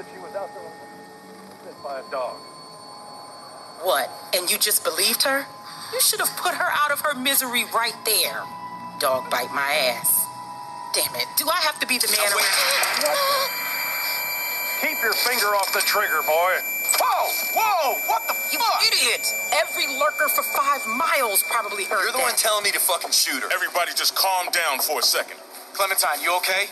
that she was out there bit by a dog. What? And you just believed her? You should have put her out of her misery right there. Dog bite my ass. Damn it. Do I have to be the man around? Keep your finger off the trigger, boy. Whoa! Whoa! What the You fuck? idiot! Every lurker for 5 miles probably heard You're the that. one telling me to fucking shoot her. Everybody just calm down for a second. Clementine, you okay?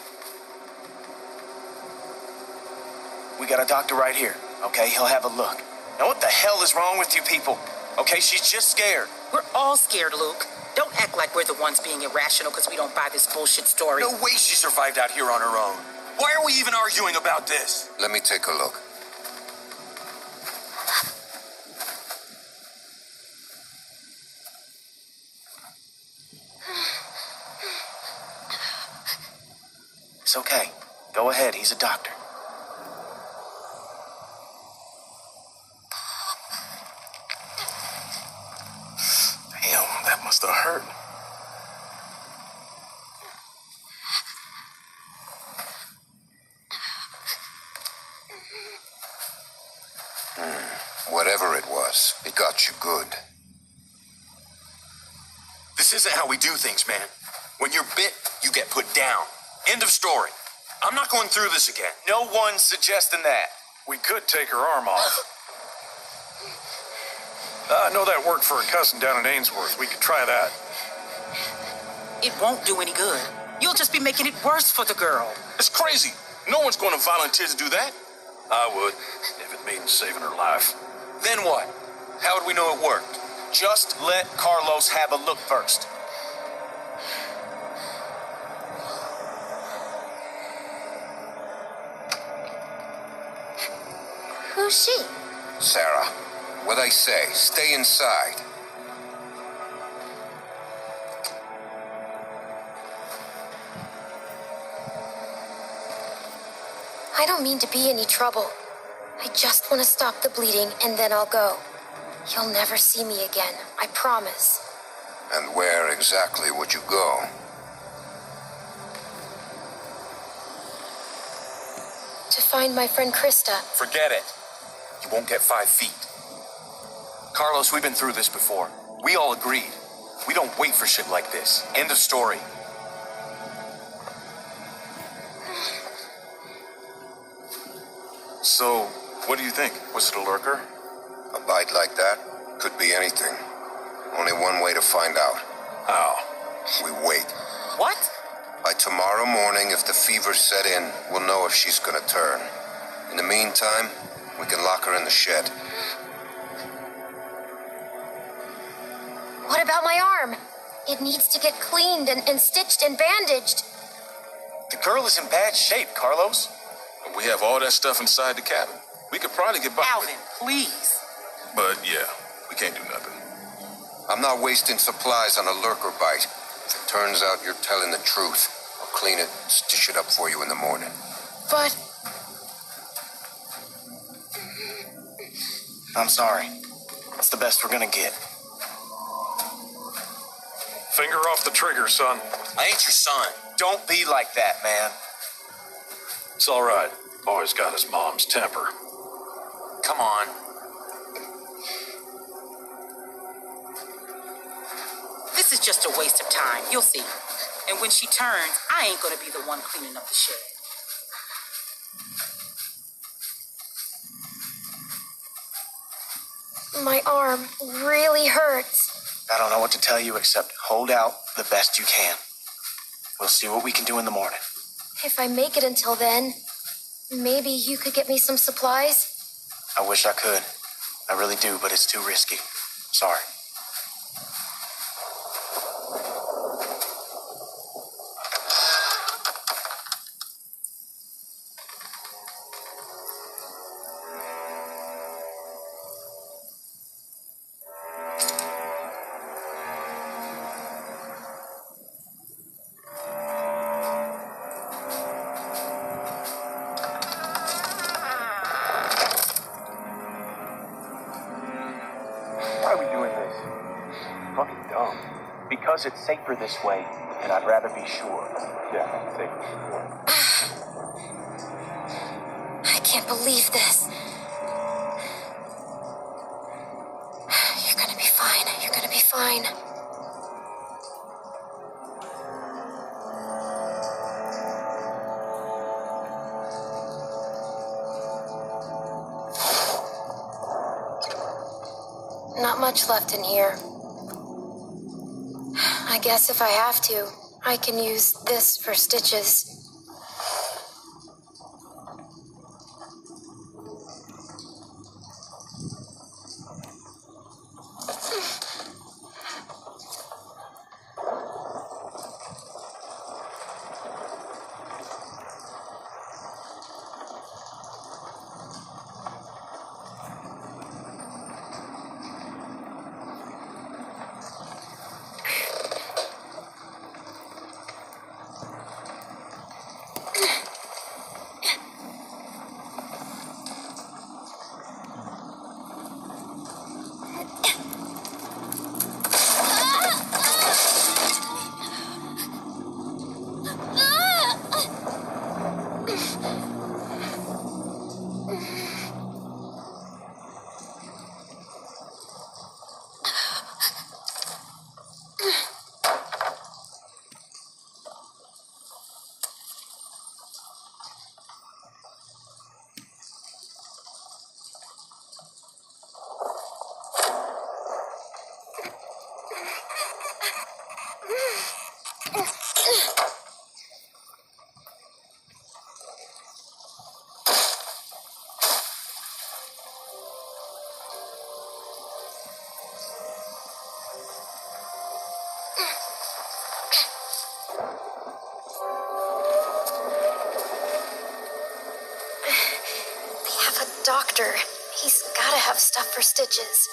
We got a doctor right here, okay? He'll have a look. Now what the hell is wrong with you people? Okay, she's just scared. We're all scared, Luke. Don't act like we're the ones being irrational because we don't buy this bullshit story. No way she survived out here on her own. Why are we even arguing about this? Let me take a look. It's okay. Go ahead, he's a doctor. Damn, that must have hurt. Whatever it was, it got you good. This isn't how we do things, man. When you're bit, you get put down. End of story. I'm not going through this again. No one's suggesting that. We could take her arm off. I know that worked for a cousin down in Ainsworth. We could try that. It won't do any good. You'll just be making it worse for the girl. It's crazy. No one's going to volunteer to do that. I would, if it means saving her life. Then what? How would we know it worked? Just let Carlos have a look first. Who's she? Sarah, what I say, stay inside. I don't mean to be any trouble. I just want to stop the bleeding and then I'll go. You'll never see me again, I promise. And where exactly would you go? To find my friend Krista. Forget it. You won't get 5 feet. Carlos, we've been through this before. We all agreed. We don't wait for shit like this. End of story. So, what do you think? Was it a lurker? A bite like that could be anything. Only one way to find out. How? We wait. What? By tomorrow morning, if the fever set in, we'll know if she's gonna turn. In the meantime, we can lock her in the shed. What about my arm? It needs to get cleaned and stitched and bandaged. The girl is in bad shape, Carlos. We have all that stuff inside the cabin. We could probably get by. Alvin, please. But yeah, we can't do nothing. I'm not wasting supplies on a lurker bite. If it turns out you're telling the truth, I'll clean it, stitch it up for you in the morning. But I'm sorry. It's the best we're gonna get. Finger off the trigger, son. I ain't your son. Don't be like that, man. It's all right. Boy's got his mom's temper. Come on. This is just a waste of time. You'll see. And when she turns, I ain't gonna be the one cleaning up the shit. my arm really hurts. I don't know what to tell you except hold out the best you can. We'll see what we can do in the morning. If I make it until then, maybe you could get me some supplies? I wish I could. I really do, but it's too risky. Sorry. Why are we doing this? Fucking dumb. Because it's safer this way, and I'd rather be sure. Yeah, safer this way. I can't believe this. You're gonna be fine. You're gonna be fine. Not much left in here. I guess if I have to, I can use this for stitches. Doctor, he's gotta have stuff for stitches.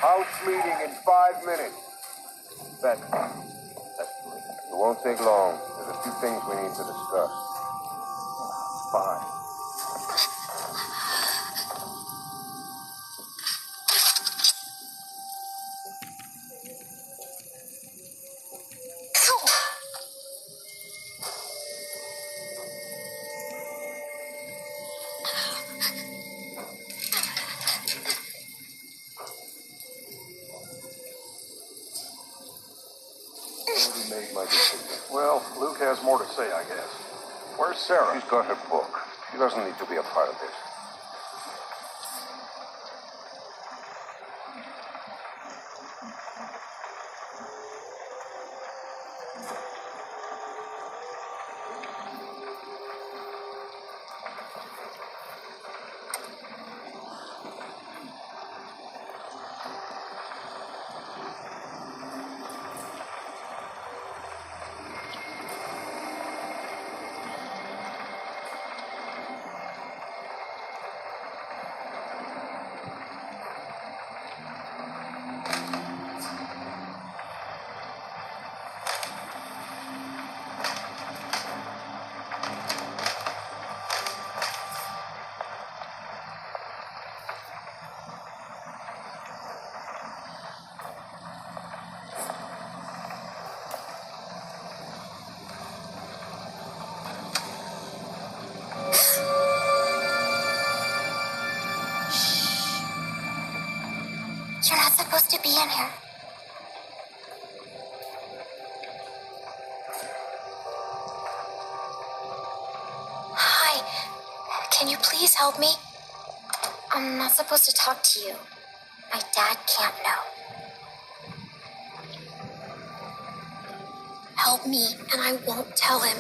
House meeting in 5 minutes. That's great. It won't take long. There's a few things we need to discuss. Fine. Well, Luke has more to say, I guess. Where's Sarah? She's got her book. She doesn't need to be a part of this. supposed to be in here? Hi. Can you please help me? I'm not supposed to talk to you. My dad can't know. Help me, and I won't tell him.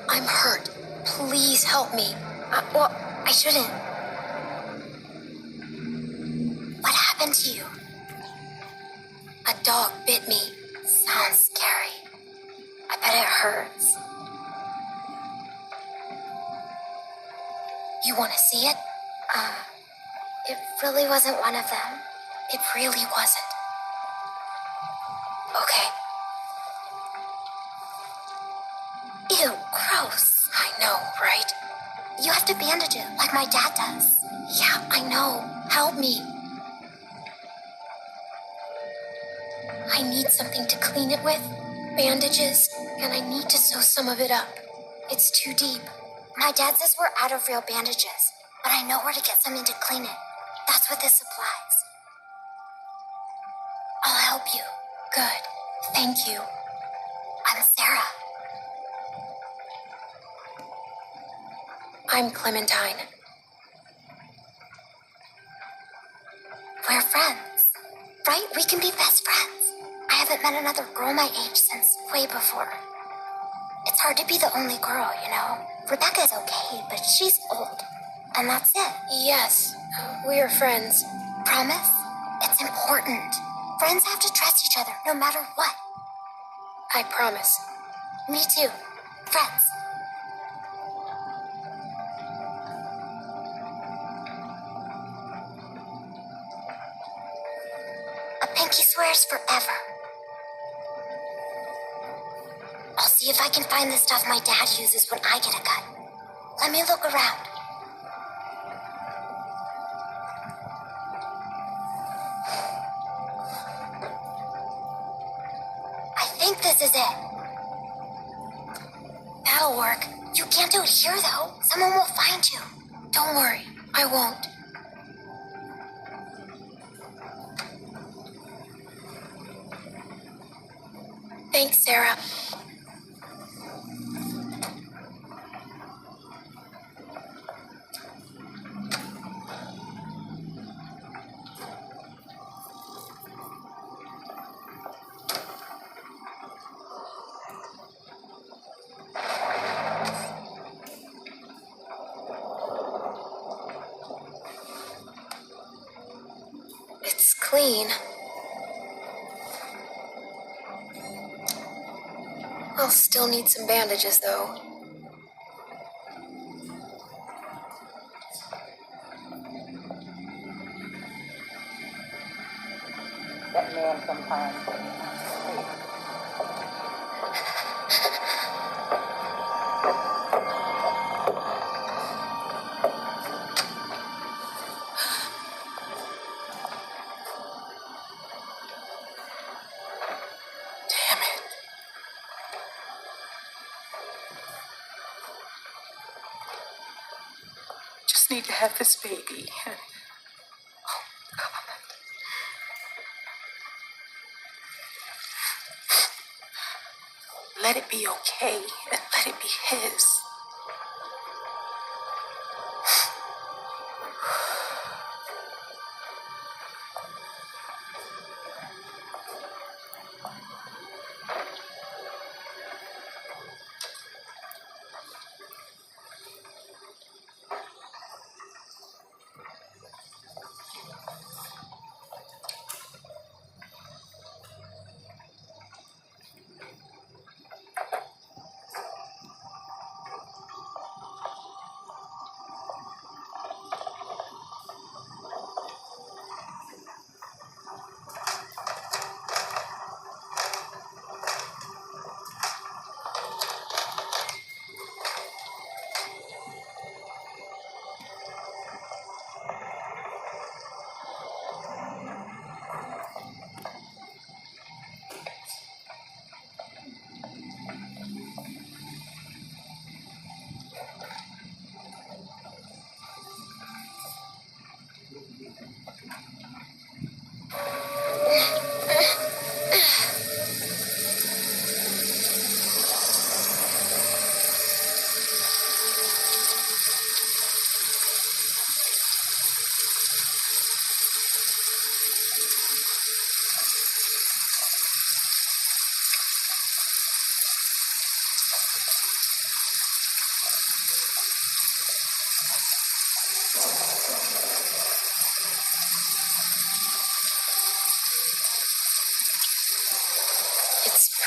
I'm hurt. Please help me. Well, I shouldn't. What happened to you? A dog bit me. Sounds scary. I bet it hurts. You want to see it? It really wasn't one of them. It really wasn't. Okay. Ew, gross. I know, right? You have to bandage it like my dad does. Yeah, I know. Help me. I need something to clean it with, bandages, and I need to sew some of it up. It's too deep. My dad says we're out of real bandages, but I know where to get something to clean it. That's what this supplies. I'll help you. Good. Thank you. I'm Sarah. I'm Clementine. We're friends, right? We can be best friends. I haven't met another girl my age since way before. It's hard to be the only girl, you know? Rebecca's okay, but she's old. And that's it. Yes, we're friends. Promise? It's important. Friends have to trust each other, no matter what. I promise. Me too. Friends. A pinky swears forever. I'll see if I can find the stuff my dad uses when I get a cut. Let me look around. I think this is it. That'll work. You can't do it here, though. Someone will find you. Don't worry, I won't. Thanks, Sarah. It's clean. I'll still need some bandages, though. That man sometimes. Damn it. Just need to have this baby. Oh, God. Let it be okay, and let it be his.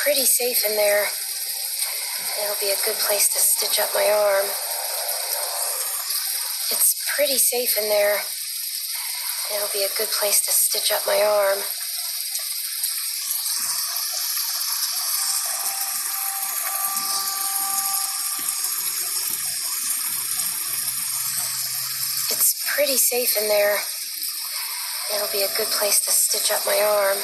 pretty safe in there. It'll be a good place to stitch up my arm. It's pretty safe in there. It'll be a good place to stitch up my arm. It's pretty safe in there. It'll be a good place to stitch up my arm.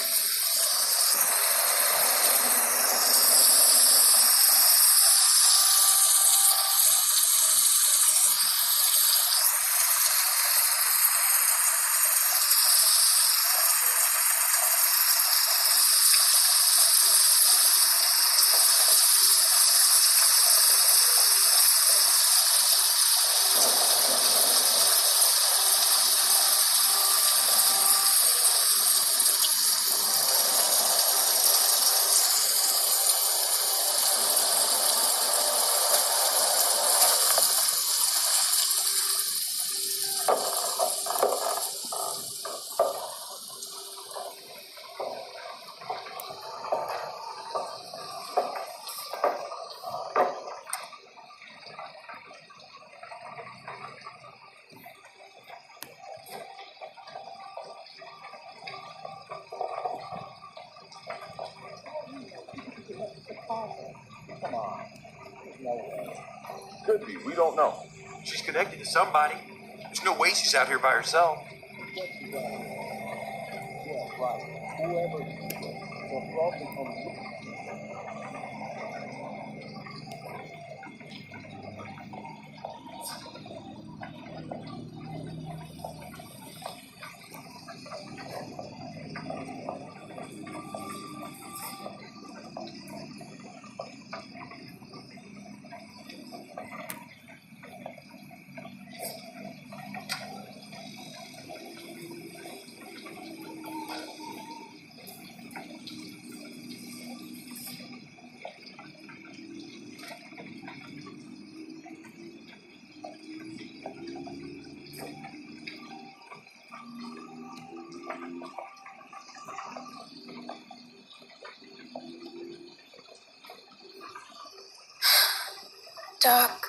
Could be. We don't know. She's connected to somebody. There's no way she's out here by herself. Doc.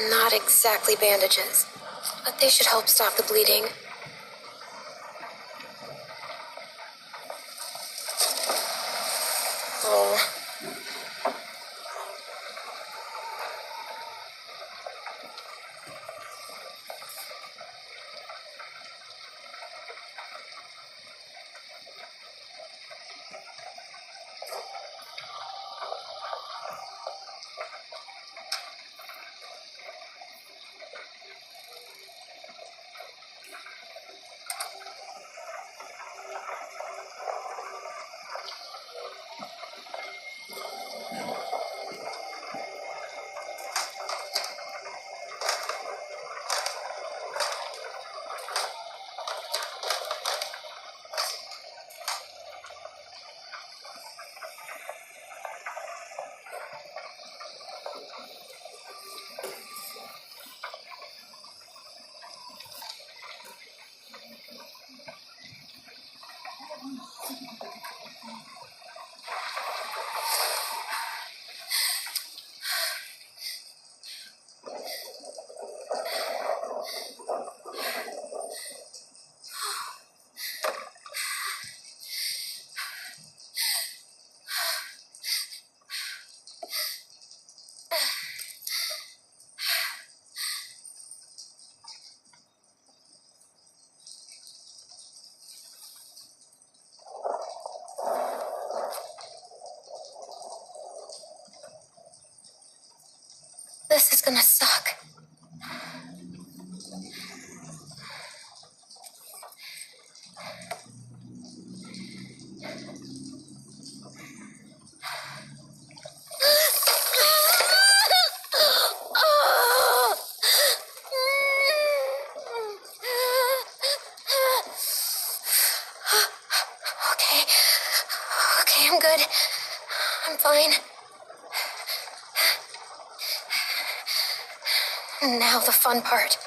Not exactly bandages, but they should help stop the bleeding. Oh. this is gonna suck. Okay, I'm good. I'm fine. Now the fun part.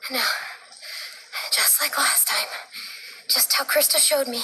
No. Just like last time. Just how Krista showed me.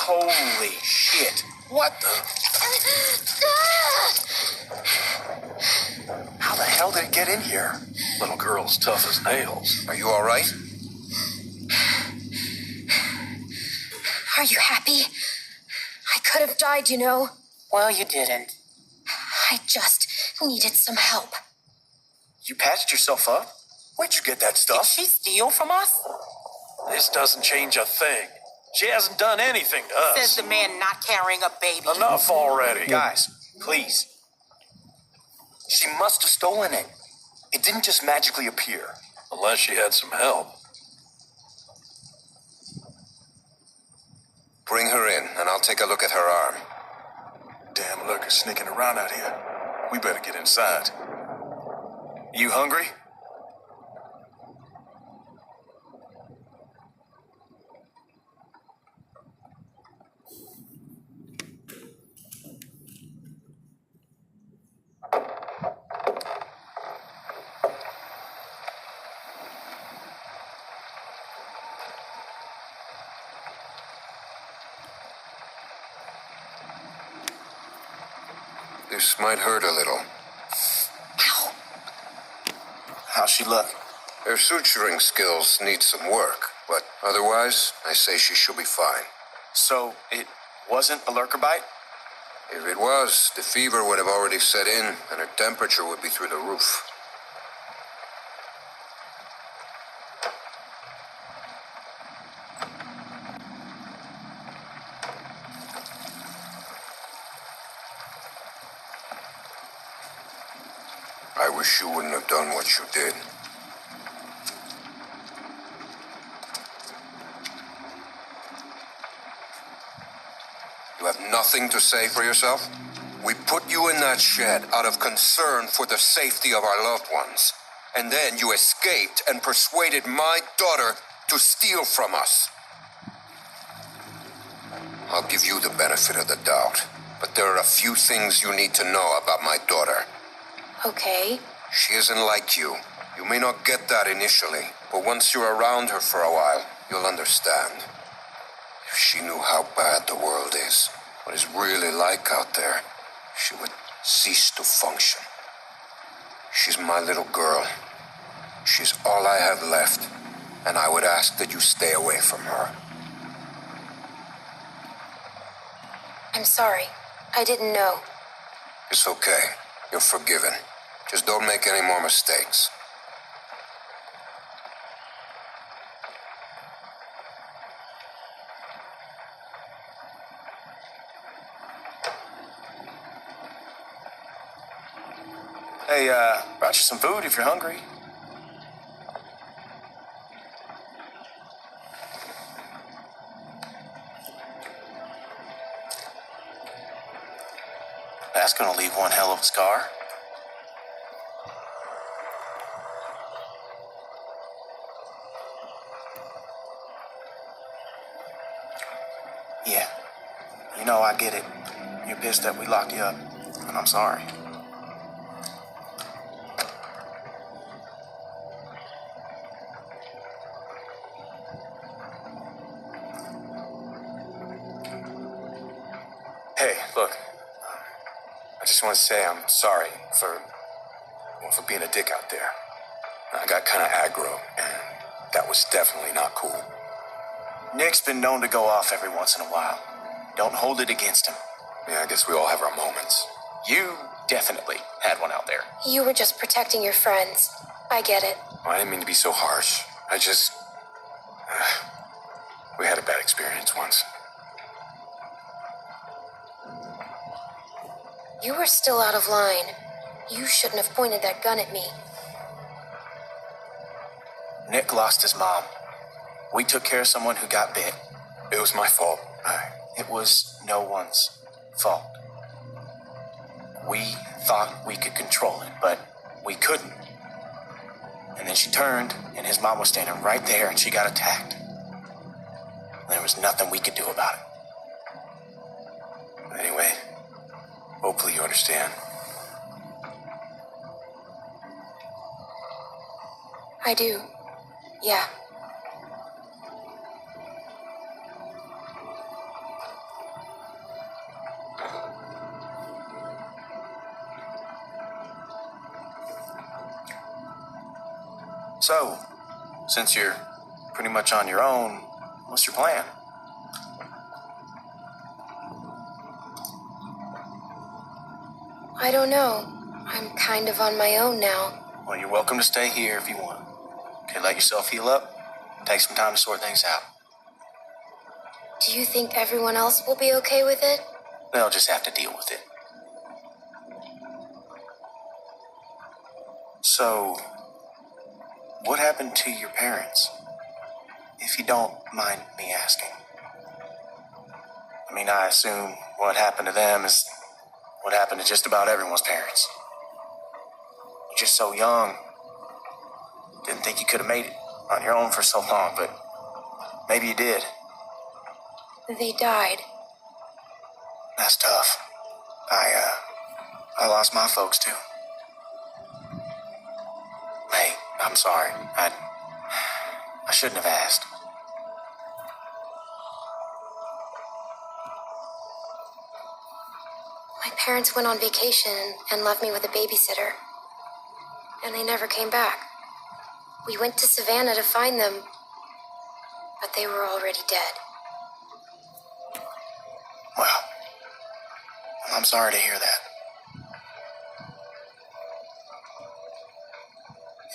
Holy shit. What the? How the hell did it get in here? Little girl's tough as nails. Are you all right? Are you happy? I could have died, you know. Well, you didn't. I just needed some help. You patched yourself up? Where'd you get that Did stuff? she steal from us? This doesn't change a thing. She hasn't done anything to us. Says the man not carrying a baby. Enough already. Guys, please. She must have stolen it. It didn't just magically appear. Unless she had some help. Bring her in, and I'll take a look at her arm. Damn lurkers sneaking around out here. We better get inside. You hungry? This might hurt a little. How's she look? Her suturing skills need some work, but otherwise, I say she should be fine. So, it wasn't a lurker bite? If it was, the fever would have already set in, and her temperature would be through the roof. I wish you wouldn't have done what you did. You have nothing to say for yourself? We put you in that shed out of concern for the safety of our loved ones. And then you escaped and persuaded my daughter to steal from us. I'll give you the benefit of the doubt, but there are a few things you need to know about my daughter. Okay. She isn't like you. You may not get that initially, but once you're around her for a while, you'll understand. If she knew how bad the world is, what it's really like out there, she would cease to function. She's my little girl. She's all I have left, and I would ask that you stay away from her. I'm sorry. I didn't know. It's okay. You're forgiven. Just don't make any more mistakes. Hey, brought you some food if you're hungry. That's gonna leave one hell of a scar. Yeah. You know, I get it. You're pissed that we locked you up, and I'm sorry. Hey, look. I just want to say I'm sorry for being a dick out there. I got kind of aggro, and that was definitely not cool. Nick's been known to go off every once in a while. Don't hold it against him. Yeah, I guess we all have our moments. You definitely had one out there. You were just protecting your friends. I get it. I didn't mean to be so harsh. I just... we had a bad experience once. You were still out of line. You shouldn't have pointed that gun at me. Nick lost his mom. We took care of someone who got bit. It was my fault. It was no one's fault. We thought we could control it, but we couldn't. And then she turned, and his mom was standing right there, and she got attacked. There was nothing we could do about it. Anyway, hopefully you understand. I do. Yeah. So, since you're pretty much on your own, what's your plan? I don't know. I'm kind of on my own now. Well, you're welcome to stay here if you want. Okay, let yourself heal up. take some time to sort things out. Do you think everyone else will be okay with it? They'll just have to deal with it. So, what happened to your parents? If you don't mind me asking. I mean, I assume what happened to them is what happened to just about everyone's parents. You're just so young. Didn't think you could have made it on your own for so long, but maybe you did. They died. That's tough. I lost my folks too. Hey, I'm sorry. I shouldn't have asked. My parents went on vacation and left me with a babysitter. And they never came back. We went to Savannah to find them, but they were already dead. Well, I'm sorry to hear that.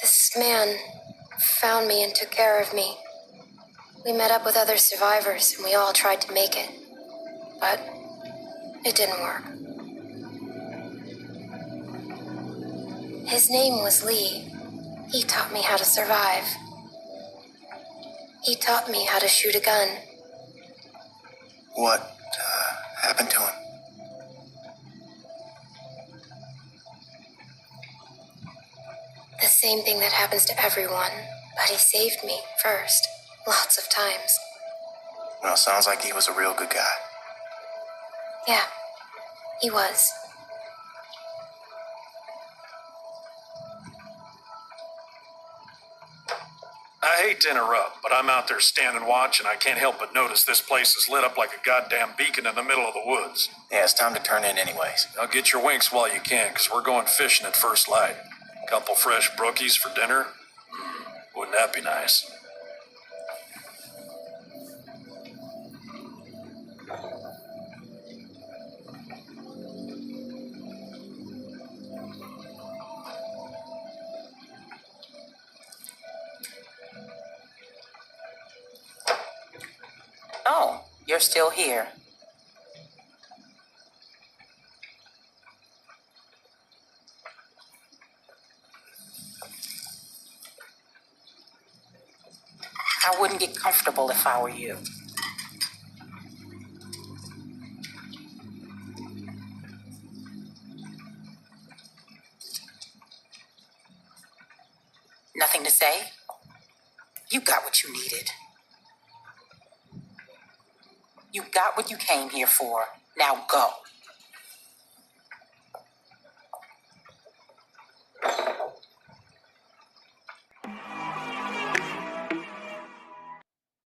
This man found me and took care of me. We met up with other survivors and we all tried to make it. But it didn't work. His name was Lee. He taught me how to survive. He taught me how to shoot a gun. What happened to him? The same thing that happens to everyone, but he saved me first, lots of times. Well, sounds like he was a real good guy. Yeah, he was. I hate to interrupt, but I'm out there standing watch, and I can't help but notice this place is lit up like a goddamn beacon in the middle of the woods. Yeah, it's time to turn in anyways. Now get your winks while you can, because we're going fishing at first light. Couple fresh brookies for dinner? Wouldn't that be nice? Oh, you're still here. I wouldn't get comfortable if I were you. Nothing to say? You got what you needed. You got what you came here for. Now go.